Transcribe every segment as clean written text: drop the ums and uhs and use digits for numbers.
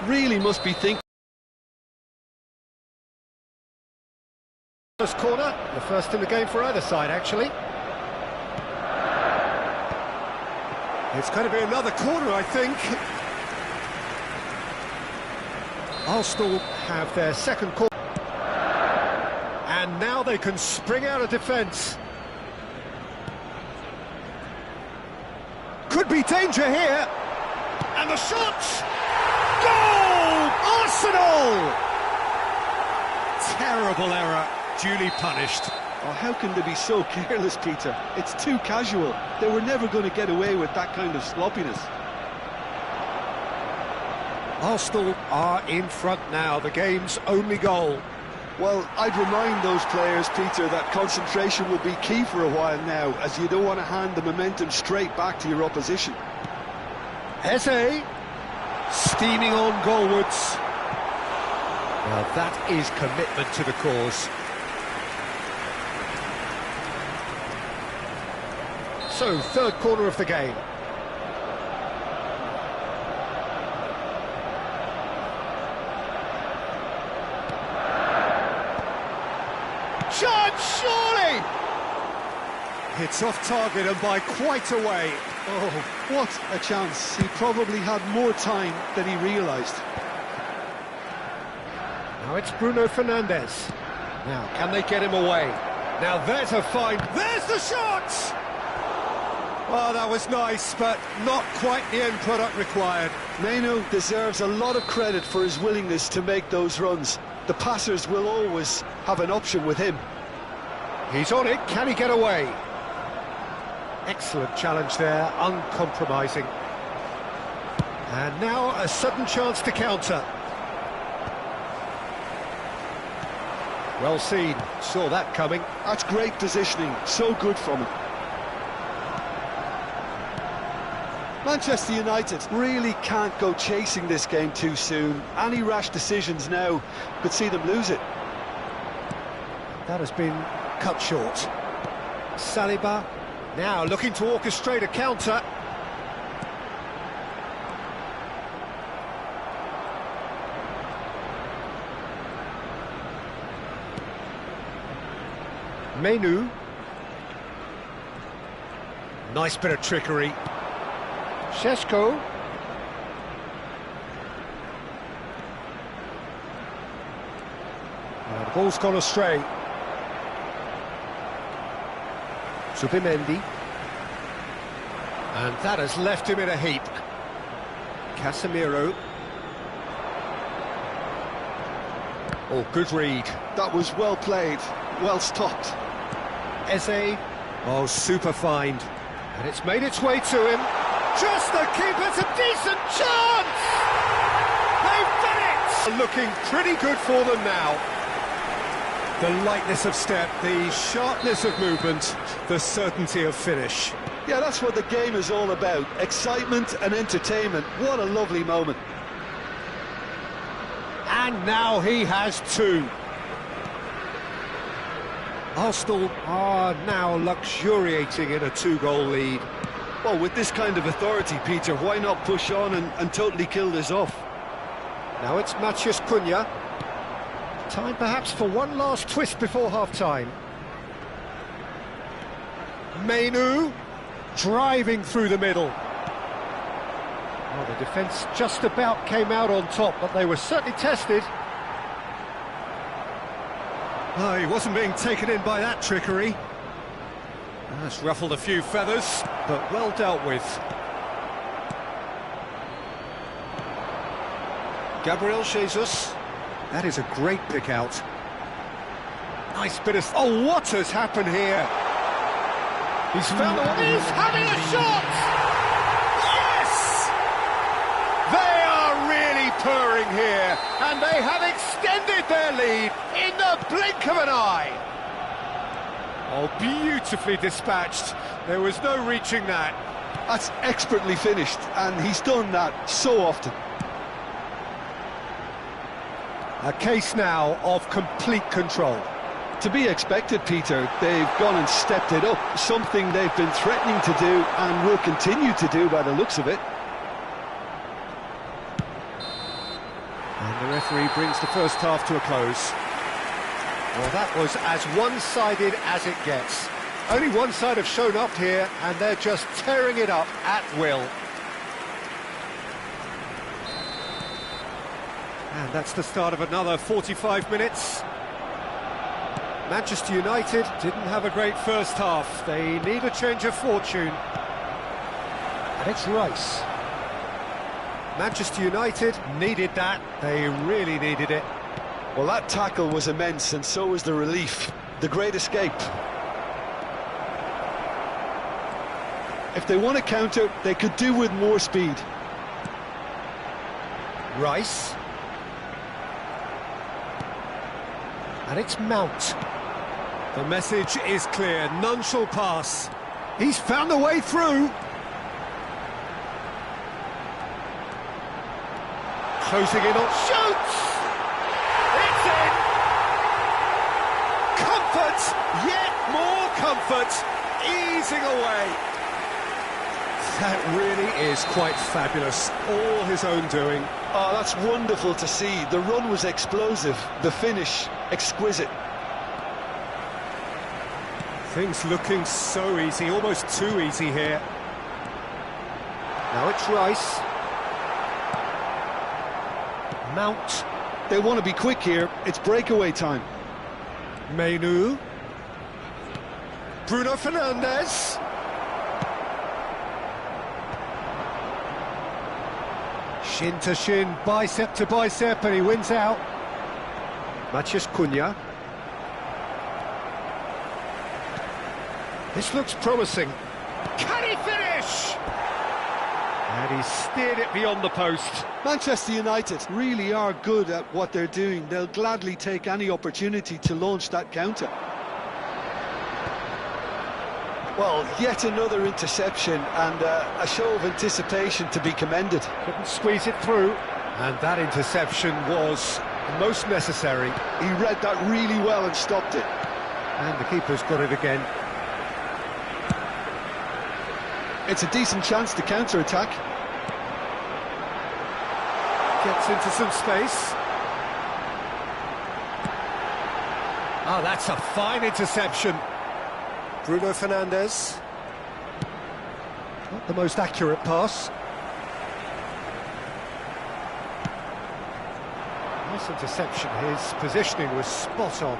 really must be thinking. First corner, the first in the game for either side, actually. It's going to be another corner, I think. Arsenal have their second corner. And now they can spring out of defence. Could be danger here. And the shot! Goal! Arsenal! Terrible error, duly punished. Oh, how can they be so careless, Peter? It's too casual. They were never going to get away with that kind of sloppiness. Arsenal are in front now, the game's only goal. Well, I'd remind those players, Peter, that concentration will be key for a while now, as you don't want to hand the momentum straight back to your opposition. Eze, steaming on goalwards. Well, that is commitment to the cause. So, third corner of the game. Chance, surely! It's off target and by quite a way. Oh, what a chance. He probably had more time than he realised. Now it's Bruno Fernandes. Now, can they get him away? Now there's a fine... There's the shot! Well, that was nice, but not quite the end product required. Mainu deserves a lot of credit for his willingness to make those runs. The passers will always have an option with him. He's on it, can he get away? Excellent challenge there, uncompromising. And now a sudden chance to counter. Well seen, saw that coming. That's great positioning, so good from him. Manchester United really can't go chasing this game too soon. Any rash decisions now could see them lose it. That has been cut short. Saliba now looking to orchestrate a counter. Mainu. Nice bit of trickery. Šeško. The ball's gone astray. Zubimendi. And that has left him in a heap. Casemiro. Oh, good read. That was well played, well stopped. Eze. Oh, super find. And it's made its way to him. Just the keeper's a decent chance! They've done it! Looking pretty good for them now. The lightness of step, the sharpness of movement, the certainty of finish. Yeah, that's what the game is all about. Excitement and entertainment. What a lovely moment. And now he has two. Arsenal are now luxuriating in a two-goal lead. Well, with this kind of authority, Peter, why not push on and totally kill this off? Now it's Matheus Cunha. Time perhaps for one last twist before half-time. Mainu driving through the middle. Well, the defence just about came out on top, but they were certainly tested. Oh, he wasn't being taken in by that trickery. That's ruffled a few feathers, but well dealt with. Gabriel Jesus. That is a great pick out. Nice bit of... Oh, what has happened here? He's found the... He's having a shot! Yes! They are really purring here, and they have extended their lead in the blink of an eye. Oh, beautifully dispatched. There was no reaching that. That's expertly finished, and he's done that so often. A case now of complete control. To be expected, Peter. They've gone and stepped it up, something they've been threatening to do and will continue to do by the looks of it. Referee brings the first half to a close. Well, that was as one-sided as it gets. Only one side have shown up here, and they're just tearing it up at will. And that's the start of another 45 minutes. Manchester United didn't have a great first half. They need a change of fortune. And it's Rice. Manchester United needed that. They really needed it. Well, that tackle was immense, and so was the relief. The great escape. If they want to counter, they could do with more speed. Rice. And it's Mount. The message is clear, none shall pass. He's found a way through. Closing in on... Shoots! It's in! Comfort! Yet more comfort! Easing away. That really is quite fabulous. All his own doing. Oh, that's wonderful to see. The run was explosive. The finish, exquisite. Things looking so easy, almost too easy here. Now it's Rice. Mount. They want to be quick here. It's breakaway time. Menu. Bruno Fernandes. Shin to shin, bicep to bicep, and he wins out. Matheus Cunha. This looks promising. Can he finish? And he steered it beyond the post. Manchester United really are good at what they're doing. They'll gladly take any opportunity to launch that counter. Well, yet another interception, and a show of anticipation to be commended. Couldn't squeeze it through. And that interception was most necessary. He read that really well and stopped it. And the keeper's got it again. It's a decent chance to counter-attack. Gets into some space. Oh, that's a fine interception. Bruno Fernandes. Not the most accurate pass. Nice interception. His positioning was spot on.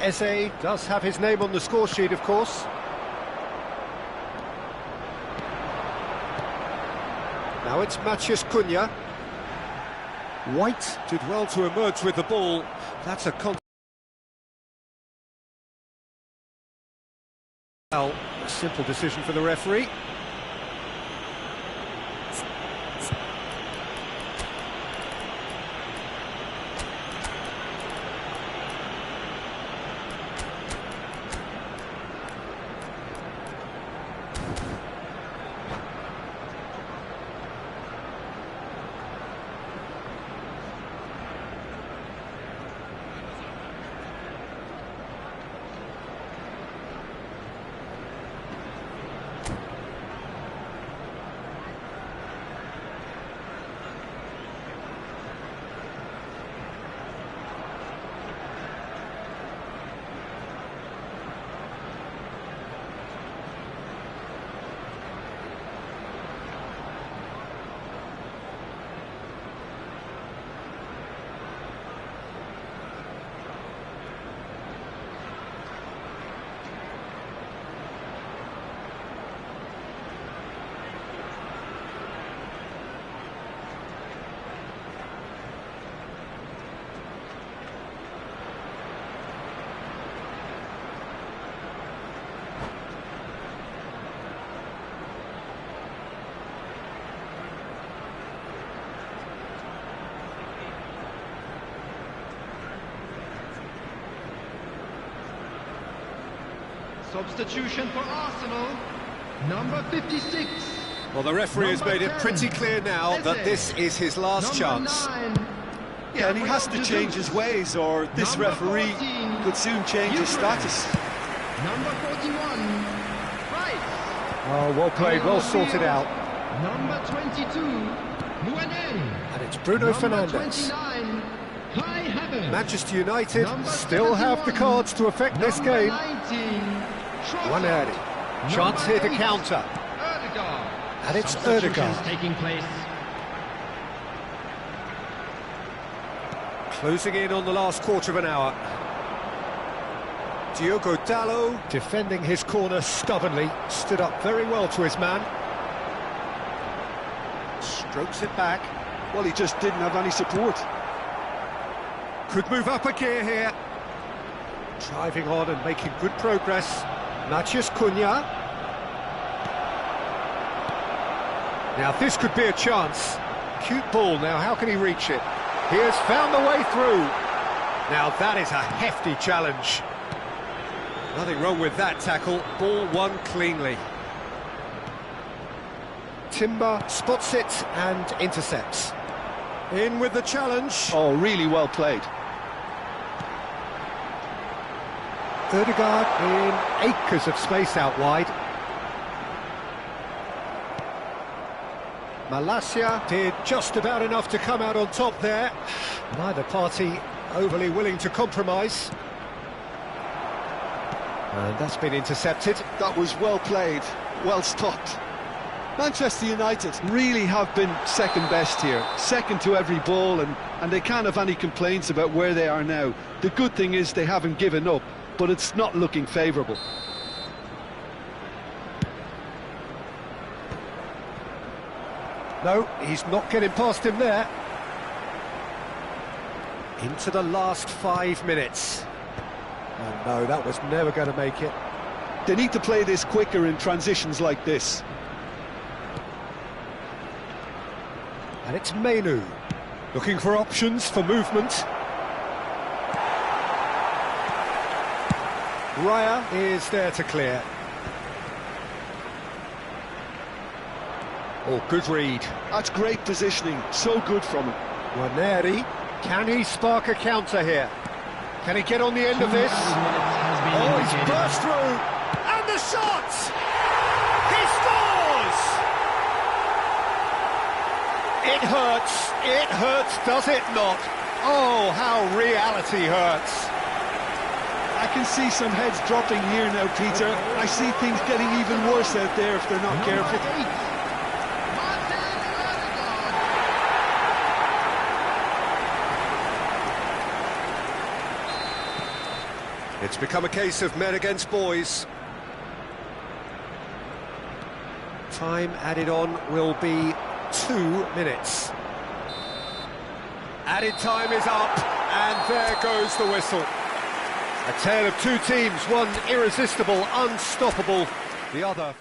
Eze does have his name on the score sheet, of course. Now it's Matheus Cunha. White did well to emerge with the ball. That's a simple decision for the referee. Substitution for Arsenal, number 56. Well, the referee has made it pretty clear now that this is his last chance. Yeah, and he has to change his ways, or this referee could soon change his status. Number 41, Price. Oh, well played, well sorted out. Number 22, Muaneri. And it's Bruno Fernandes. 29, Kai Havertz. Manchester United Number still have the 71, cards to affect this Number game. 19, Muaneri. Chance here to counter. Ødegaard. And it's Substitutions Ødegaard. taking place. Closing in on the last quarter of an hour. Diogo Dalot defending his corner stubbornly. Stood up very well to his man. Strokes it back. Well, he just didn't have any support. Could move up a gear here. Driving on and making good progress. Matheus Cunha. Now this could be a chance. Cute ball now, how can he reach it? He has found the way through. Now that is a hefty challenge. Nothing wrong with that tackle. Ball won cleanly. Timber spots it and intercepts. In with the challenge. Oh, really well played. Ødegaard in acres of space out wide. Malacia did just about enough to come out on top there. Neither party overly willing to compromise. And that's been intercepted. That was well played, well stopped. Manchester United really have been second best here, second to every ball, and they can't have any complaints about where they are now. The good thing is they haven't given up, but it's not looking favourable. No, he's not getting past him there. Into the last 5 minutes. Oh no, that was never going to make it. They need to play this quicker in transitions like this. And it's Menu, looking for options for movement. Raya is there to clear. Oh, good read. That's great positioning, so good from him. Muaneri, can he spark a counter here? Can he get on the end of this? Oh, he's burst through! And the shot! He scores! It hurts, does it not? Oh, how reality hurts. I can see some heads dropping here now, Peter. I see things getting even worse out there if they're not careful. It's become a case of men against boys. Time added on will be 2 minutes. Added time is up, and there goes the whistle. A tale of two teams, one irresistible, unstoppable, the other...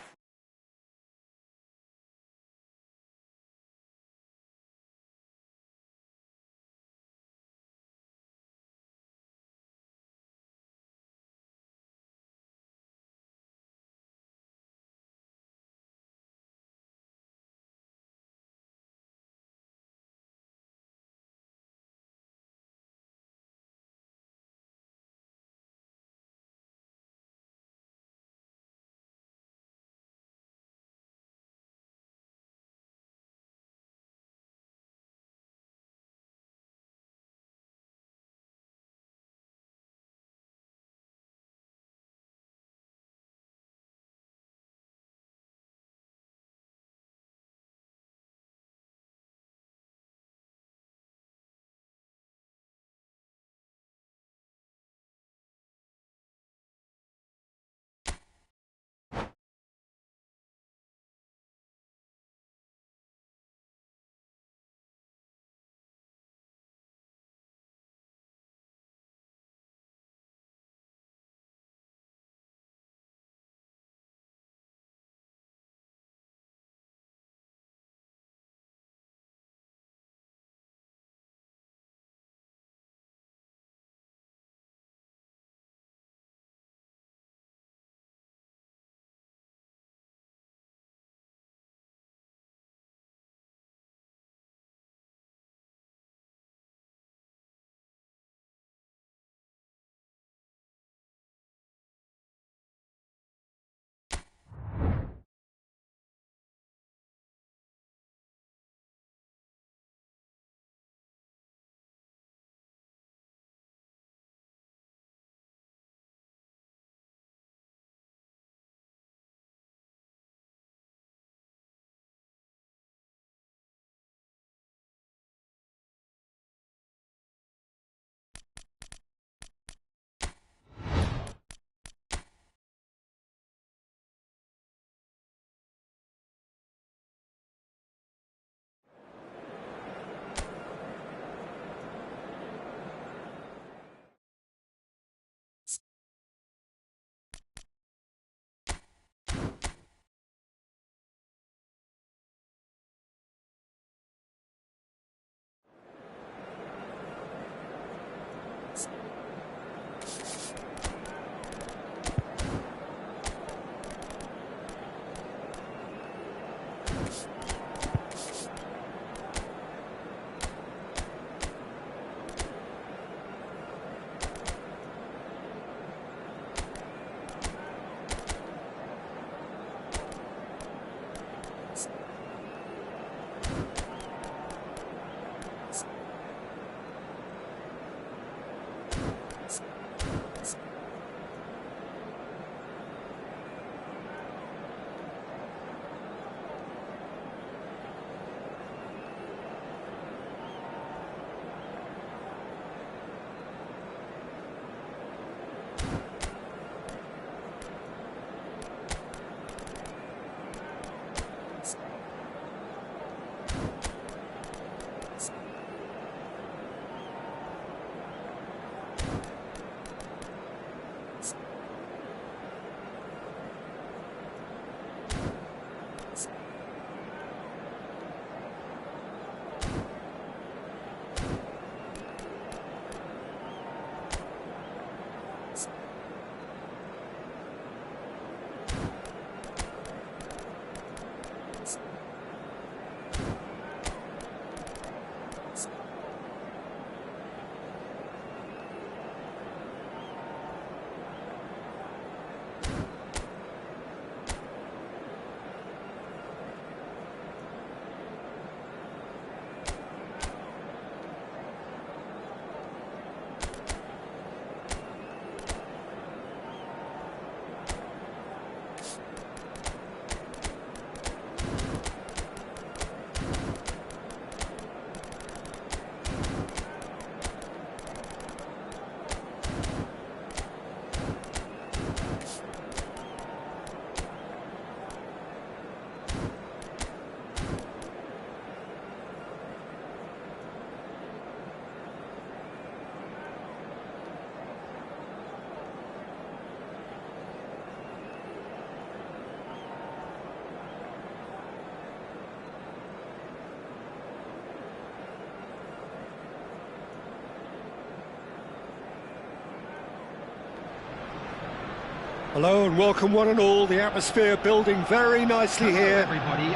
Hello and welcome one and all. The atmosphere building very nicely here.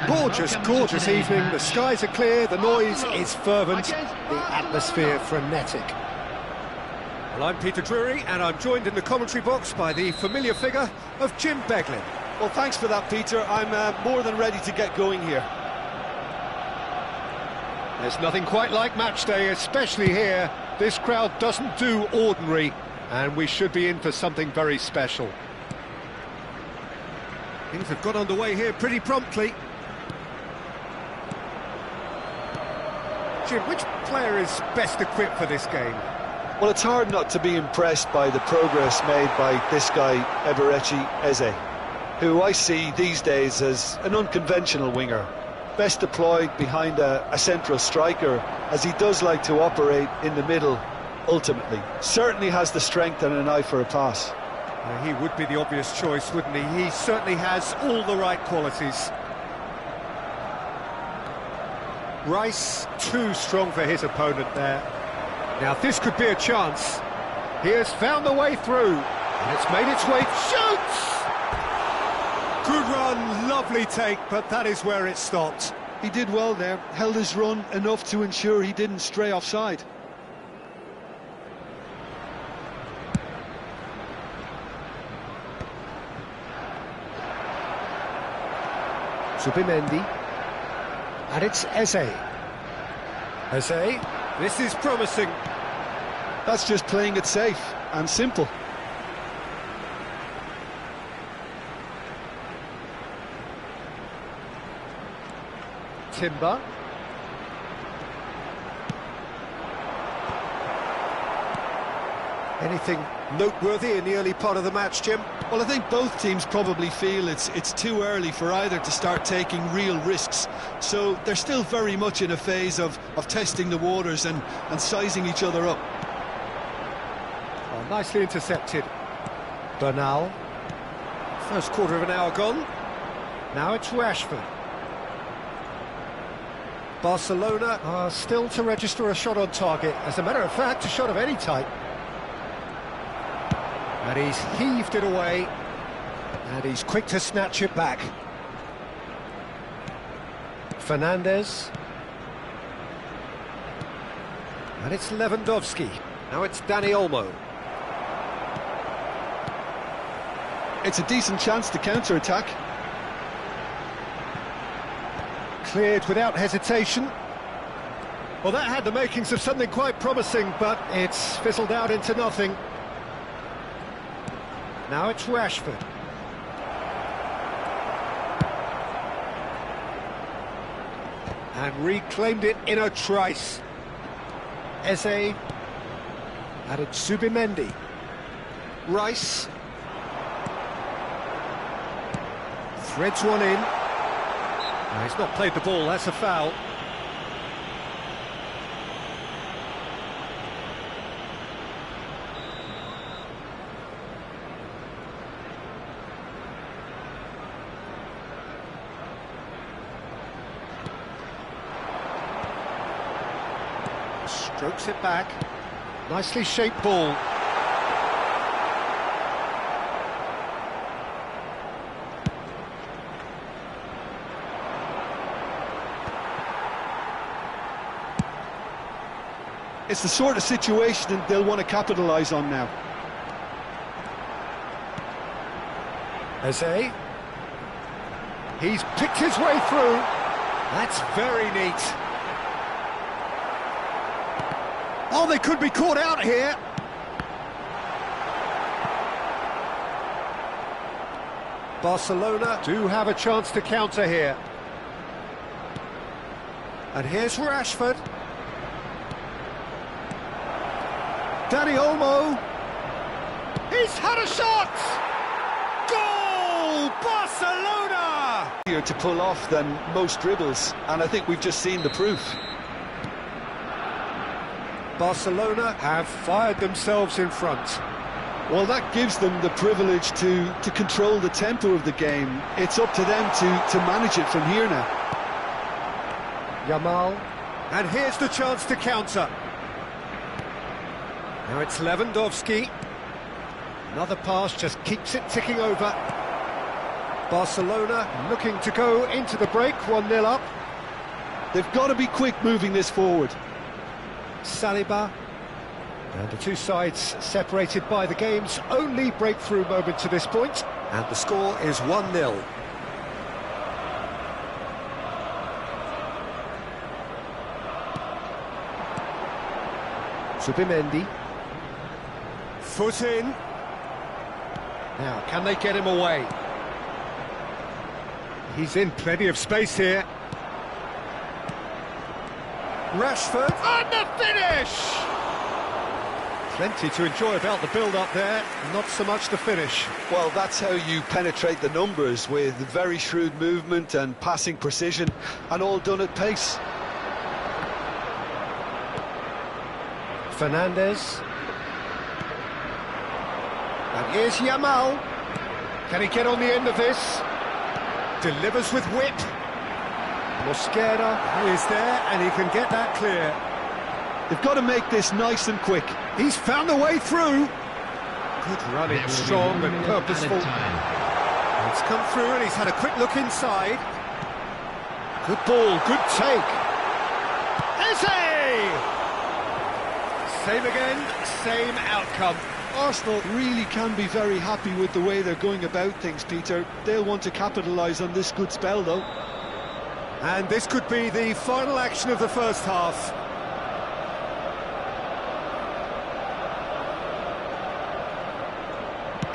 Gorgeous, gorgeous evening. The skies are clear, the noise is fervent, the atmosphere frenetic. Well, I'm Peter Drury and I'm joined in the commentary box by the familiar figure of Jim Beglin. Well, thanks for that, Peter. I'm more than ready to get going here. There's nothing quite like match day, especially here. This crowd doesn't do ordinary, and we should be in for something very special. Things have got underway here pretty promptly. Jim, which player is best equipped for this game? Well, it's hard not to be impressed by the progress made by this guy, Eberechi Eze, who I see these days as an unconventional winger. Best deployed behind a central striker, as he does like to operate in the middle, ultimately. Certainly has the strength and an eye for a pass. He would be the obvious choice, wouldn't he? He certainly has all the right qualities. Rice, too strong for his opponent there. Now this could be a chance. He has found the way through, and it's made its way. Shoots! Good run, lovely take, but that is where it stopped. He did well there, held his run enough to ensure he didn't stray offside. Zubimendi, and it's Eze. Eze, this is promising. That's just playing it safe and simple. Timber. Anything noteworthy in the early part of the match, Jim? Well, I think both teams probably feel it's too early for either to start taking real risks. So they're still very much in a phase of testing the waters and sizing each other up. Oh, nicely intercepted. Bernal. First quarter of an hour gone. Now it's Rashford. Barcelona are still to register a shot on target. As a matter of fact, a shot of any type. And he's heaved it away, and he's quick to snatch it back. Fernandez. And it's Lewandowski. Now it's Dani Olmo. It's a decent chance to counter-attack. Cleared without hesitation. Well, that had the makings of something quite promising, but it's fizzled out into nothing. Now it's Rashford. And reclaimed it in a trice. Eze. And it's Zubimendi. Rice. Threads one in. No, he's not played the ball, that's a foul. Strokes it back. Nicely shaped ball. It's the sort of situation they'll want to capitalise on now. Eze. He's picked his way through. That's very neat. Oh, they could be caught out here. Barcelona do have a chance to counter here. And here's Rashford. Dani Olmo. He's had a shot! Goal! Barcelona! Easier to pull off than most dribbles, and I think we've just seen the proof. Barcelona have fired themselves in front. Well, that gives them the privilege to control the tempo of the game. It's up to them to manage it from here now. Yamal. And here's the chance to counter. Now it's Lewandowski. Another pass just keeps it ticking over. Barcelona looking to go into the break, 1-0 up. They've got to be quick moving this forward. Saliba. And the two sides separated by the game's only breakthrough moment to this point. And the score is 1-0. Zubimendi. Foot in. Now, can they get him away? He's in plenty of space here. Rashford, and the finish! Plenty to enjoy about the build-up there, not so much the finish. Well, that's how you penetrate the numbers, with very shrewd movement and passing precision, and all done at pace. Fernandez. And here's Yamal. Can he get on the end of this? Delivers with whip. Mosquera is there, and he can get that clear. They've got to make this nice and quick. He's found a way through. Good running, strong and purposeful. It's come through, and he's had a quick look inside. Good ball, good take. Eze! Same again, same outcome. Arsenal really can be very happy with the way they're going about things, Peter. They'll want to capitalise on this good spell, though. And this could be the final action of the first half.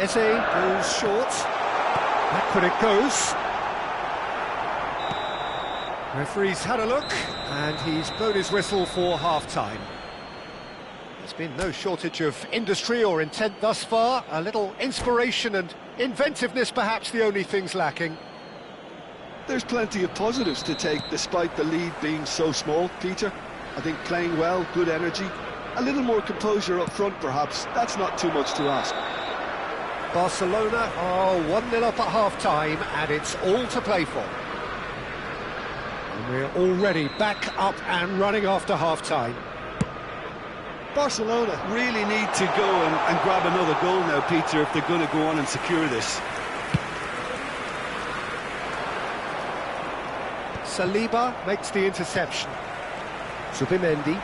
Eze goes short. Back when it goes. Referee's had a look, and he's blown his whistle for half-time. There's been no shortage of industry or intent thus far. A little inspiration and inventiveness, perhaps the only things lacking. There's plenty of positives to take, despite the lead being so small, Peter. I think playing well, good energy, a little more composure up front, perhaps. That's not too much to ask. Barcelona are 1-0 up at half-time, and it's all to play for. And we're already back up and running after half-time. Barcelona really need to go and grab another goal now, Peter, if they're going to go on and secure this. Saliba makes the interception. Zubimendi.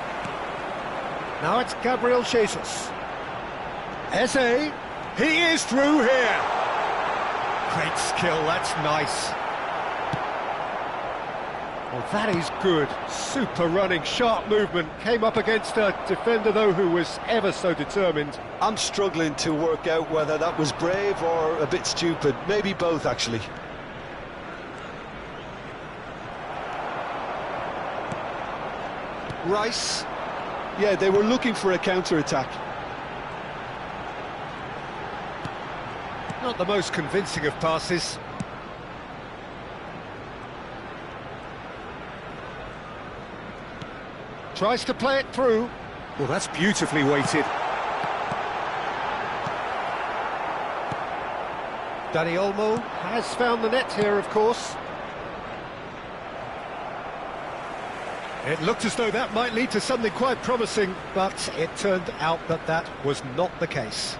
Now it's Gabriel Jesus. Eze. He is through here. Great skill, that's nice. Well, that is good. Super running, sharp movement. Came up against a defender, though, who was ever so determined. I'm struggling to work out whether that was brave or a bit stupid. Maybe both, actually. Rice. Yeah, they were looking for a counter-attack. Not the most convincing of passes. Tries to play it through. Well, that's beautifully weighted. Dani Olmo has found the net here, of course. It looked as though that might lead to something quite promising, but it turned out that that was not the case.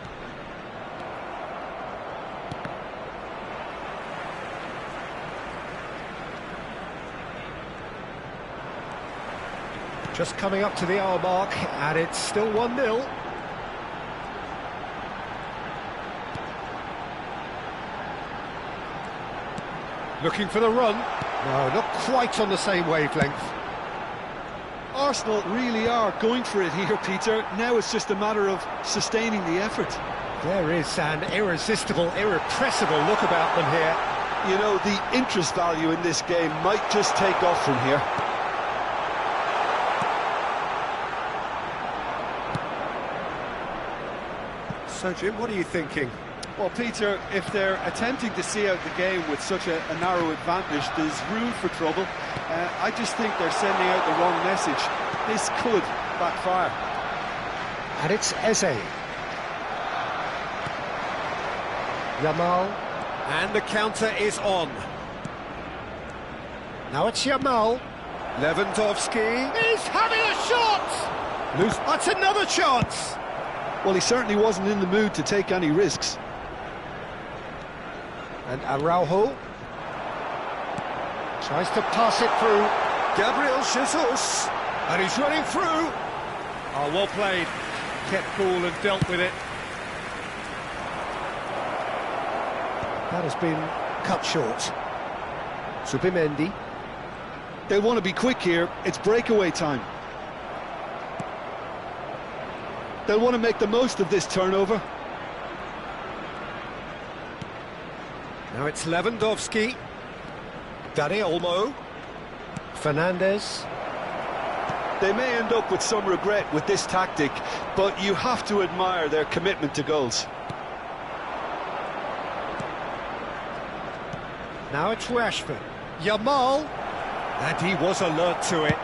Just coming up to the hour mark, and it's still 1-0. Looking for the run. No, not quite on the same wavelength. Arsenal really are going for it here, Peter. Now it's just a matter of sustaining the effort. There is an irresistible, irrepressible look about them here. You know, the interest value in this game might just take off from here. So, Jim, what are you thinking? Well, Peter, if they're attempting to see out the game with such a narrow advantage, there's room for trouble. I just think they're sending out the wrong message. This could backfire. And it's Eze. Yamal. And the counter is on. Now it's Yamal. Lewandowski. He's having a shot! That's another chance! Well, he certainly wasn't in the mood to take any risks. And Araujo tries to pass it through. Gabriel Jesus, and he's running through. Oh, well played. Kept cool and dealt with it. That has been cut short. Subimendi. They want to be quick here. It's breakaway time. They'll want to make the most of this turnover. Now it's Lewandowski. Dani Olmo. Fernandez. They may end up with some regret with this tactic, but you have to admire their commitment to goals. Now it's Rashford. Yamal. And he was alert to it.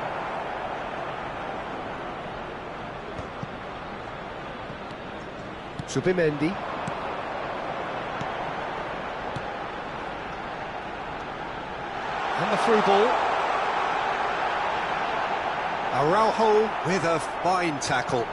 Subimendi. And the through ball. Araujo with a fine tackle.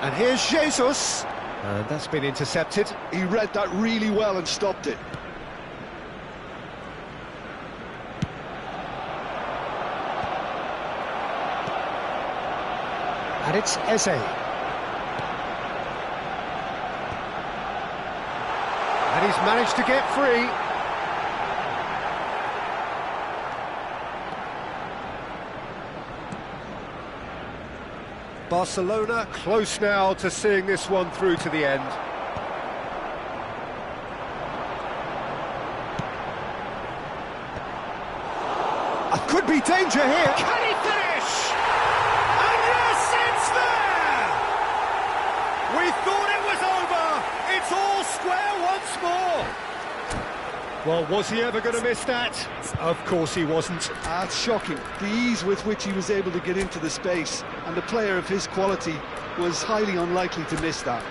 And here's Jesus. And that's been intercepted. He read that really well and stopped it. And it's Eze. And he's managed to get free. Barcelona close now to seeing this one through to the end. Could be danger here. Can he finish? And yes, it's there! We thought it was over. It's all square once more. Well, was he ever going to miss that? Of course he wasn't. It's shocking. The ease with which he was able to get into the space, and a player of his quality was highly unlikely to miss that.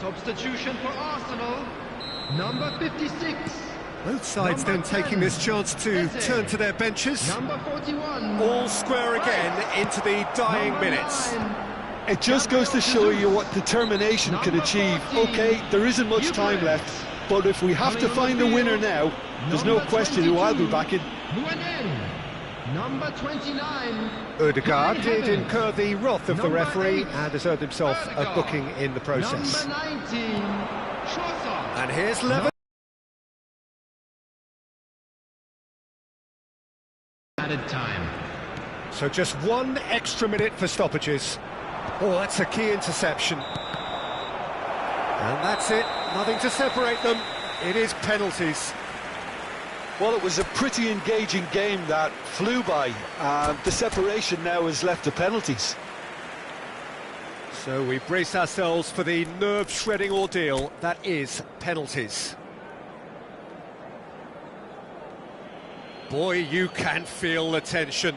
Substitution for Arsenal, number 56. Both sides then taking this chance to turn to their benches. Number 41. All square again into the dying minutes. It just goes to show you what determination can achieve. Okay, there isn't much time left, but if we have to find a winner now, there's no question who I'll be backing. Number 29. Odegaard did incur the wrath of the referee and has earned himself a booking in the process. Number 19. Trossard. And here's Levin. Added time. So just one extra minute for stoppages. Oh, that's a key interception. And that's it. Nothing to separate them. It is penalties. Well, it was a pretty engaging game that flew by. The separation now is left to penalties. So we brace ourselves for the nerve-shredding ordeal that is penalties. Boy, you can feel the tension.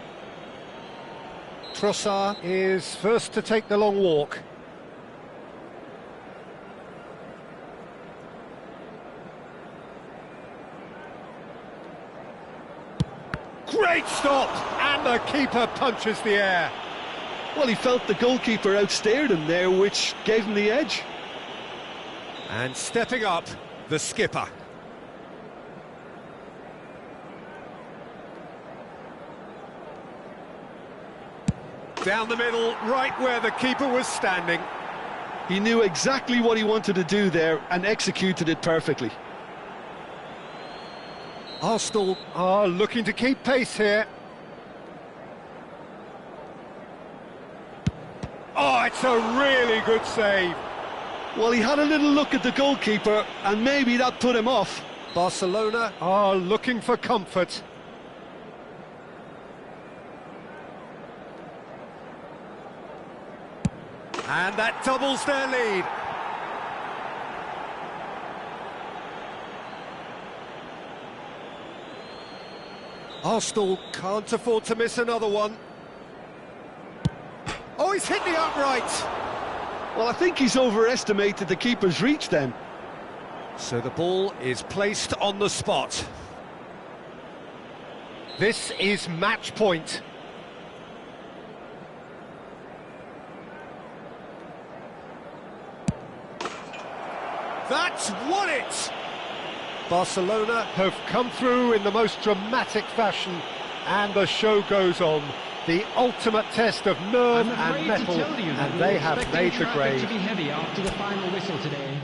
Trossard is first to take the long walk. Great stop! And the keeper punches the air. Well, he felt the goalkeeper outstared him there, which gave him the edge. And stepping up, the skipper. Down the middle, right where the keeper was standing. He knew exactly what he wanted to do there and executed it perfectly. Arsenal are looking to keep pace here. Oh, it's a really good save. Well, he had a little look at the goalkeeper, and maybe that put him off. Barcelona are looking for comfort. And that doubles their lead. Arsenal can't afford to miss another one. Oh, he's hit the upright! Well, I think he's overestimated the keeper's reach then. So the ball is placed on the spot. This is match point. That's won it! Barcelona have come through in the most dramatic fashion, and the show goes on. The ultimate test of nerve and mettle, and they have made the grade. To be heavy after the final whistle today.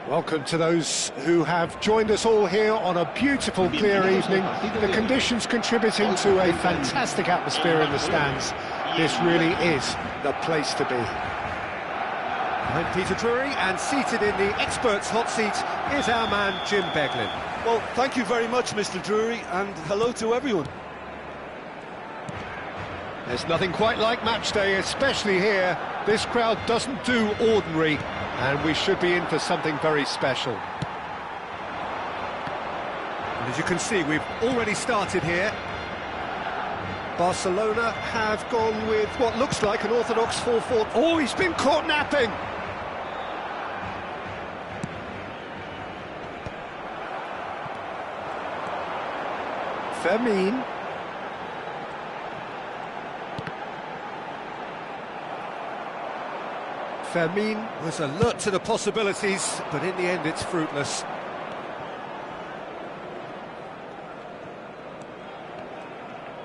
Welcome to those who have joined us all here on a beautiful, clear evening. The conditions contributing to a fantastic atmosphere in the stands. This really is the place to be. I'm Peter Drury, and seated in the experts' hot seat is our man Jim Beglin. Well, thank you very much, Mr. Drury, and hello to everyone. There's nothing quite like match day, especially here. This crowd doesn't do ordinary, and we should be in for something very special. As you can see, we've already started here. Barcelona have gone with what looks like an orthodox 4-4. Oh, he's been caught napping! Fermin. Fermin was alert to the possibilities, but in the end it's fruitless.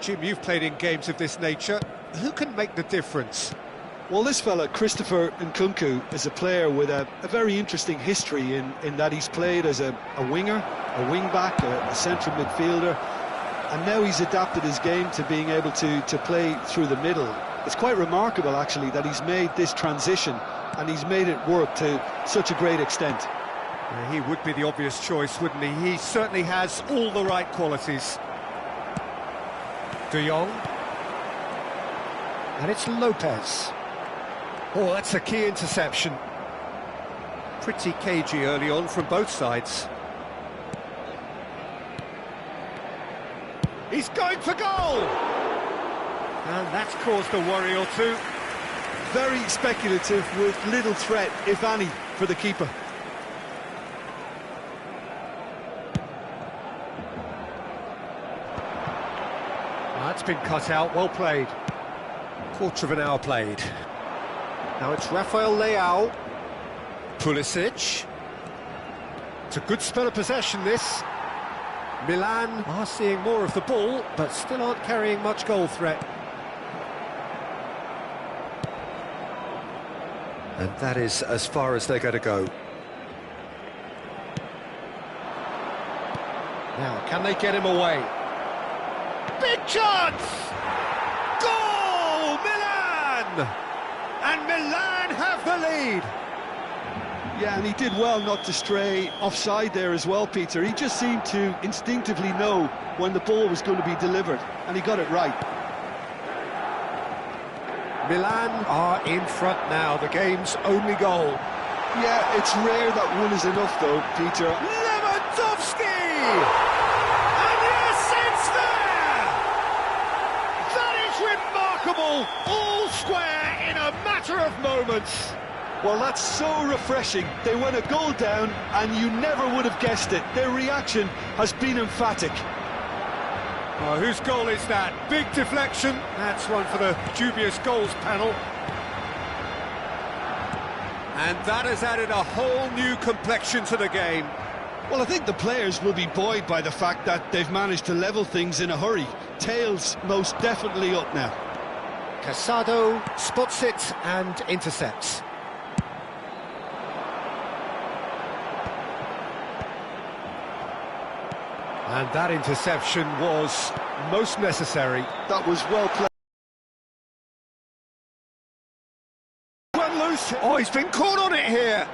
Jim, you've played in games of this nature. Who can make the difference? Well, this fella, Christopher Nkunku, is a player with a very interesting history in that he's played as a winger, a wing-back, a central midfielder, and now he's adapted his game to being able to play through the middle. It's quite remarkable, actually, that he's made this transition and he's made it work to such a great extent. Yeah, he would be the obvious choice, wouldn't he? He certainly has all the right qualities. De Jong. And it's Lopez. Oh, that's a key interception. Pretty cagey early on from both sides. He's going for goal! And that's caused a worry or two. Very speculative with little threat, if any, for the keeper. That's been cut out, well played. Quarter of an hour played. Now it's Rafael Leao. Pulisic. It's a good spell of possession, this. Milan are seeing more of the ball, but still aren't carrying much goal threat. And that is as far as they're going to go. Now, can they get him away? Big chance! Goal! Milan! And Milan have the lead! Yeah, and he did well not to stray offside there as well, Peter. He just seemed to instinctively know when the ball was going to be delivered, and he got it right. Milan are in front now, the game's only goal. Yeah, it's rare that one is enough, though, Peter. Lewandowski! And yes, it's there! That is remarkable! All square in a matter of moments. Well, that's so refreshing. They went a goal down, and you never would have guessed it. Their reaction has been emphatic. Oh, whose goal is that? Big deflection. That's one for the dubious goals panel. And that has added a whole new complexion to the game. Well, I think the players will be buoyed by the fact that they've managed to level things in a hurry. Tails most definitely up now. Casado spots it and intercepts. And that interception was most necessary. That was well played. Went loose. Oh, he's been caught on it here.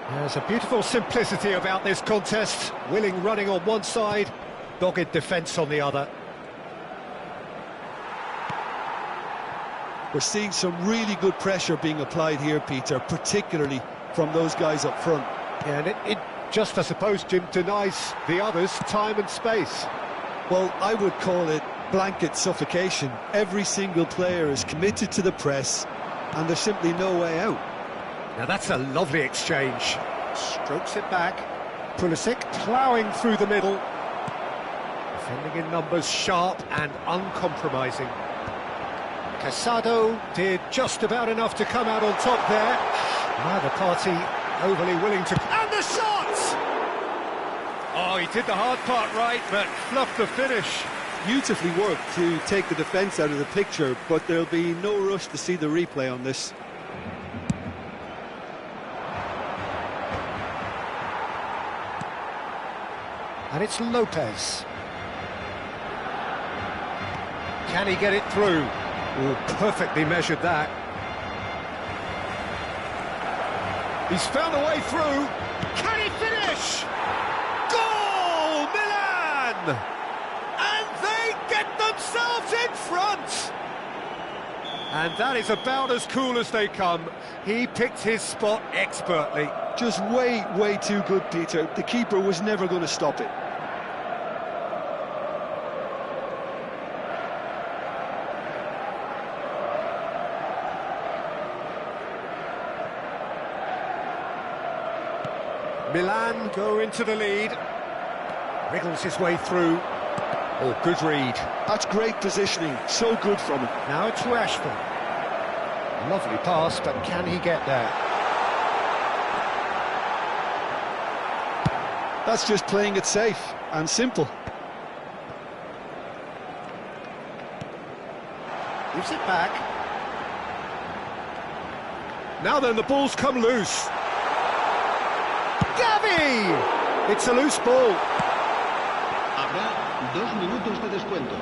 There's a beautiful simplicity about this contest. Willing running on one side, dogged defence on the other. We're seeing some really good pressure being applied here, Peter, particularly from those guys up front. Yeah, and it just, I suppose, Jim, denies the others time and space. Well, I would call it blanket suffocation. Every single player is committed to the press, and there's simply no way out. Now that's a lovely exchange. Strokes it back. Pulisic ploughing through the middle. Defending in numbers, sharp and uncompromising. Casado did just about enough to come out on top there. Neither party overly willing to... And the shot! Oh, he did the hard part right, but fluffed the finish. Beautifully worked to take the defence out of the picture, but there'll be no rush to see the replay on this. And it's Lopez. Can he get it through? Oh, perfectly measured that. He's found a way through. Can he finish? Goal, Milan! And they get themselves in front. And that is about as cool as they come. He picked his spot expertly. Just way too good, Peter. The keeper was never going to stop it. Milan go into the lead. Wriggles his way through. Oh, good read. That's great positioning. So good from him. Now it's Rashford. Lovely pass, but can he get there? That's just playing it safe and simple. Gives it back. Now then, the ball's come loose. Gavi! It's a loose ball. Habrá 2 minutos de descuento.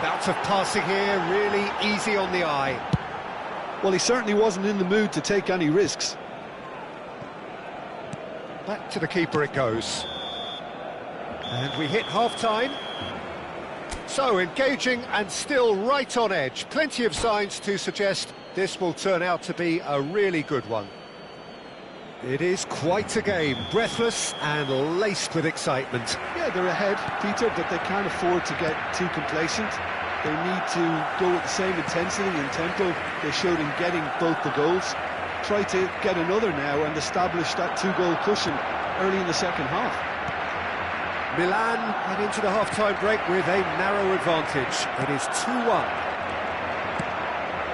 Bout of passing here, really easy on the eye. Well, he certainly wasn't in the mood to take any risks. Back to the keeper it goes. And we hit half-time. So, engaging and still right on edge. Plenty of signs to suggest this will turn out to be a really good one. It is quite a game, breathless and laced with excitement. Yeah, they're ahead, Peter, but they can't afford to get too complacent. They need to go with the same intensity and tempo they showed in getting both the goals. Try to get another now and establish that 2-goal cushion early in the second half. Milan head into the half-time break with a narrow advantage. It is 2-1.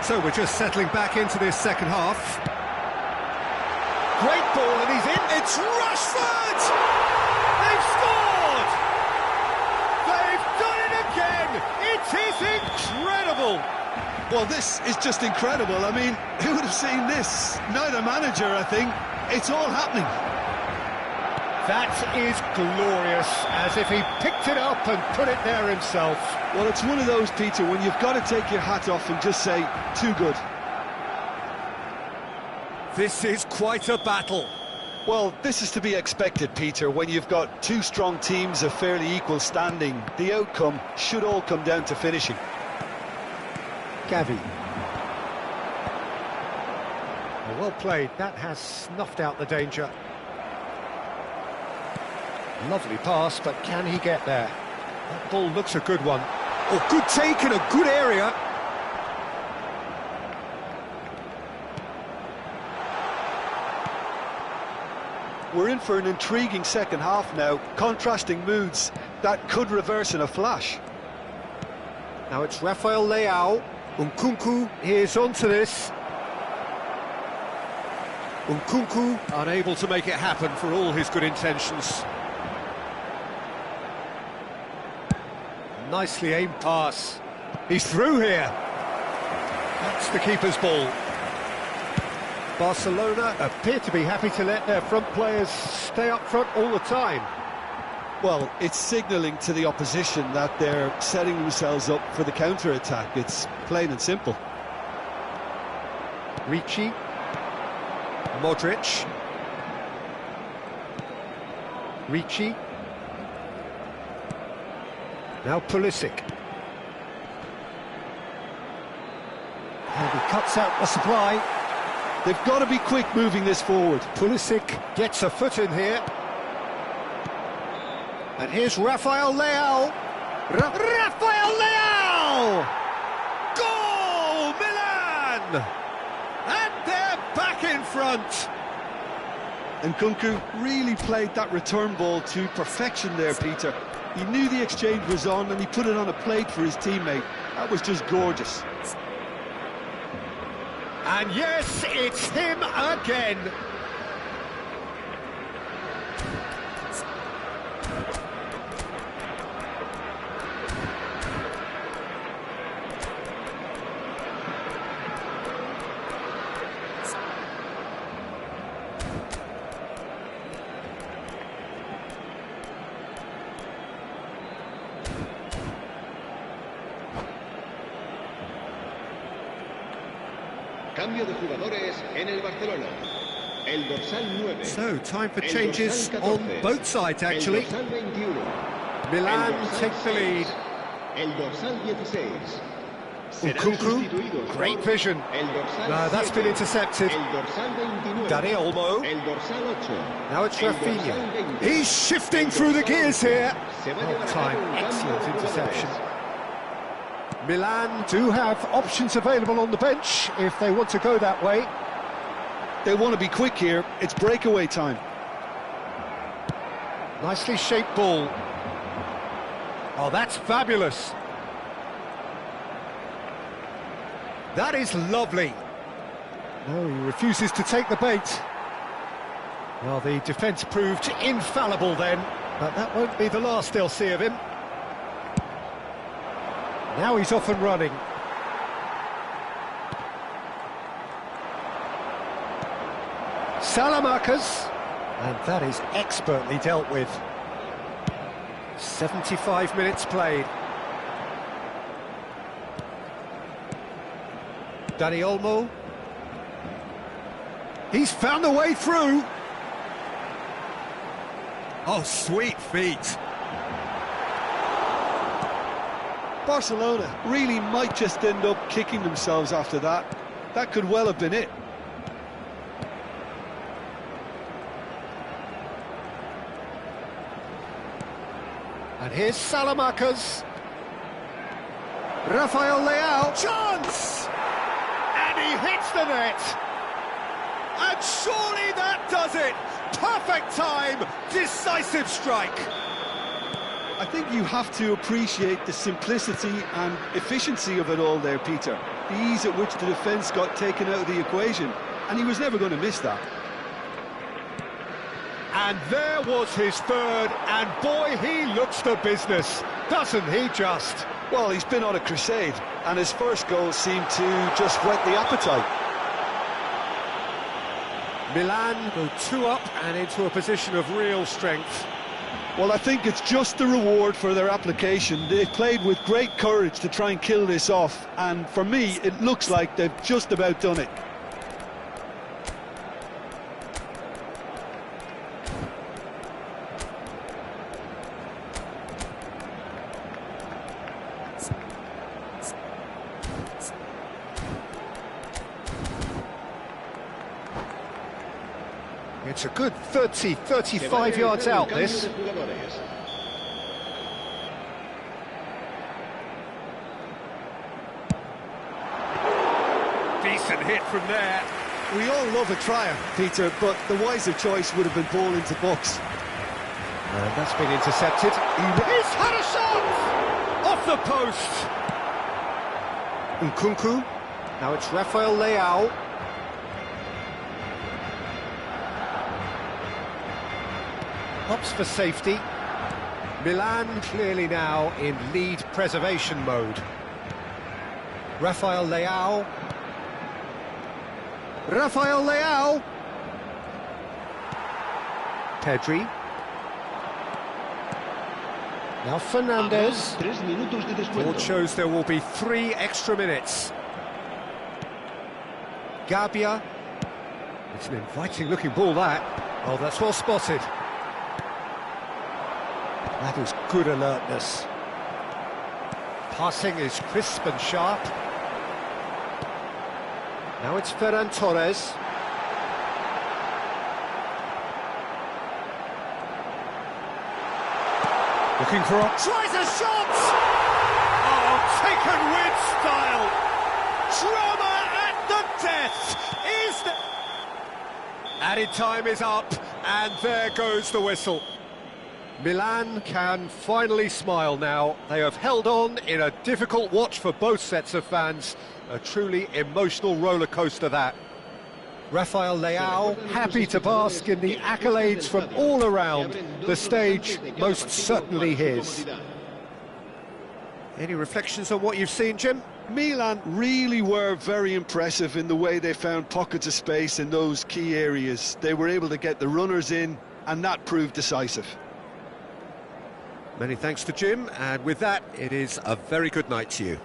So we're just settling back into this second half. Great ball, and he's in. It's Rashford! They've scored! They've done it again! It is incredible! Well, this is just incredible. I mean, who would have seen this? Neither manager, I think. It's all happening. That is glorious, as if he picked it up and put it there himself. Well, it's one of those, Peter, when you've got to take your hat off and just say, too good. This is quite a battle. Well, this is to be expected, Peter, when you've got two strong teams of fairly equal standing. The outcome should all come down to finishing. Gavi. Well played, that has snuffed out the danger. Lovely pass, but can he get there? That ball looks a good one. Oh, good take in a good area. We're in for an intriguing second half now, contrasting moods that could reverse in a flash. Now it's Rafael Leao. Nkunku is onto this. Nkunku unable to make it happen for all his good intentions. Nicely aimed pass. He's through here. That's the keeper's ball. Barcelona appear to be happy to let their front players stay up front all the time. Well, it's signalling to the opposition that they're setting themselves up for the counter-attack. It's plain and simple. Ricci. Modric. Ricci. Now Pulisic. And he cuts out the supply. They've got to be quick moving this forward. Pulisic gets a foot in here. And here's Rafael Leao. Rafael Leao! Goal, Milan! And they're back in front. Nkunku really played that return ball to perfection there, Peter. He knew the exchange was on and he put it on a plate for his teammate. That was just gorgeous. And yes, it's him again. Cambio de jugadores en el Barcelona. El dorsal 9. So, time for changes on both sides, actually. El dorsal 21. Milan El dorsal take the 6. lead. El dorsal 16. Serán Nkunku, sustituidos great por vision. el dorsal No, that's 7, been intercepted. El dorsal 29. Dani Olmo. El dorsal 8. Now it's El Rafinha. dorsal 20. He's shifting El through the dorsal gears 11. here. Se va a Well llevar a cabo timed, un cambio excellent de interception. jugadores. Milan do have options available on the bench if they want to go that way. They want to be quick here. It's breakaway time. Nicely shaped ball. Oh, that's fabulous. That is lovely. No, he refuses to take the bait. Well, the defence proved infallible then, but that won't be the last they'll see of him. Now he's off and running. Salamanca's, and that is expertly dealt with. 75 minutes played. Dani Olmo. He's found a way through. Oh, sweet feet. Barcelona really might just end up kicking themselves after that. That could well have been it. And here's Salamanca's. Rafael Leao. Chance! And he hits the net. And surely that does it. Perfect time. Decisive strike. I think you have to appreciate the simplicity and efficiency of it all there, Peter. The ease at which the defence got taken out of the equation, and he was never going to miss that. And there was his third, and boy, he looks the business, doesn't he just? Well, he's been on a crusade, and his first goal seemed to just whet the appetite. Milan go 2 up and into a position of real strength. Well, I think it's just the reward for their application. They've played with great courage to try and kill this off, and for me, it looks like they've just about done it. It's a good 35 yards out, this. Decent hit from there. We all love a trier, Peter, but the wiser choice would have been ball into box. And that's been intercepted. He's had a shot! Off the post! Nkunku. Now it's Rafael Leao. Hops for safety. Milan clearly now in lead preservation mode. Rafael Leao. Rafael Leao. Pedri. Now Fernandez. 3 minutos de descuento. Board shows there will be 3 extra minutes. Gabia. It's an inviting looking ball, that. Oh, that's well spotted. That is good alertness. Passing is crisp and sharp. Now it's Ferran Torres. Looking for tries a shot! Oh, taken with style! Drama at the death! Is the... Added time is up, and there goes the whistle. Milan can finally smile now. They have held on in a difficult watch for both sets of fans. A truly emotional roller coaster, that. Rafael Leao happy to bask in the accolades from all around. The stage most certainly his. Any reflections on what you've seen, Jim? Milan really were very impressive in the way they found pockets of space in those key areas. They were able to get the runners in, and that proved decisive. Many thanks to Jim, and with that, it is a very good night to you.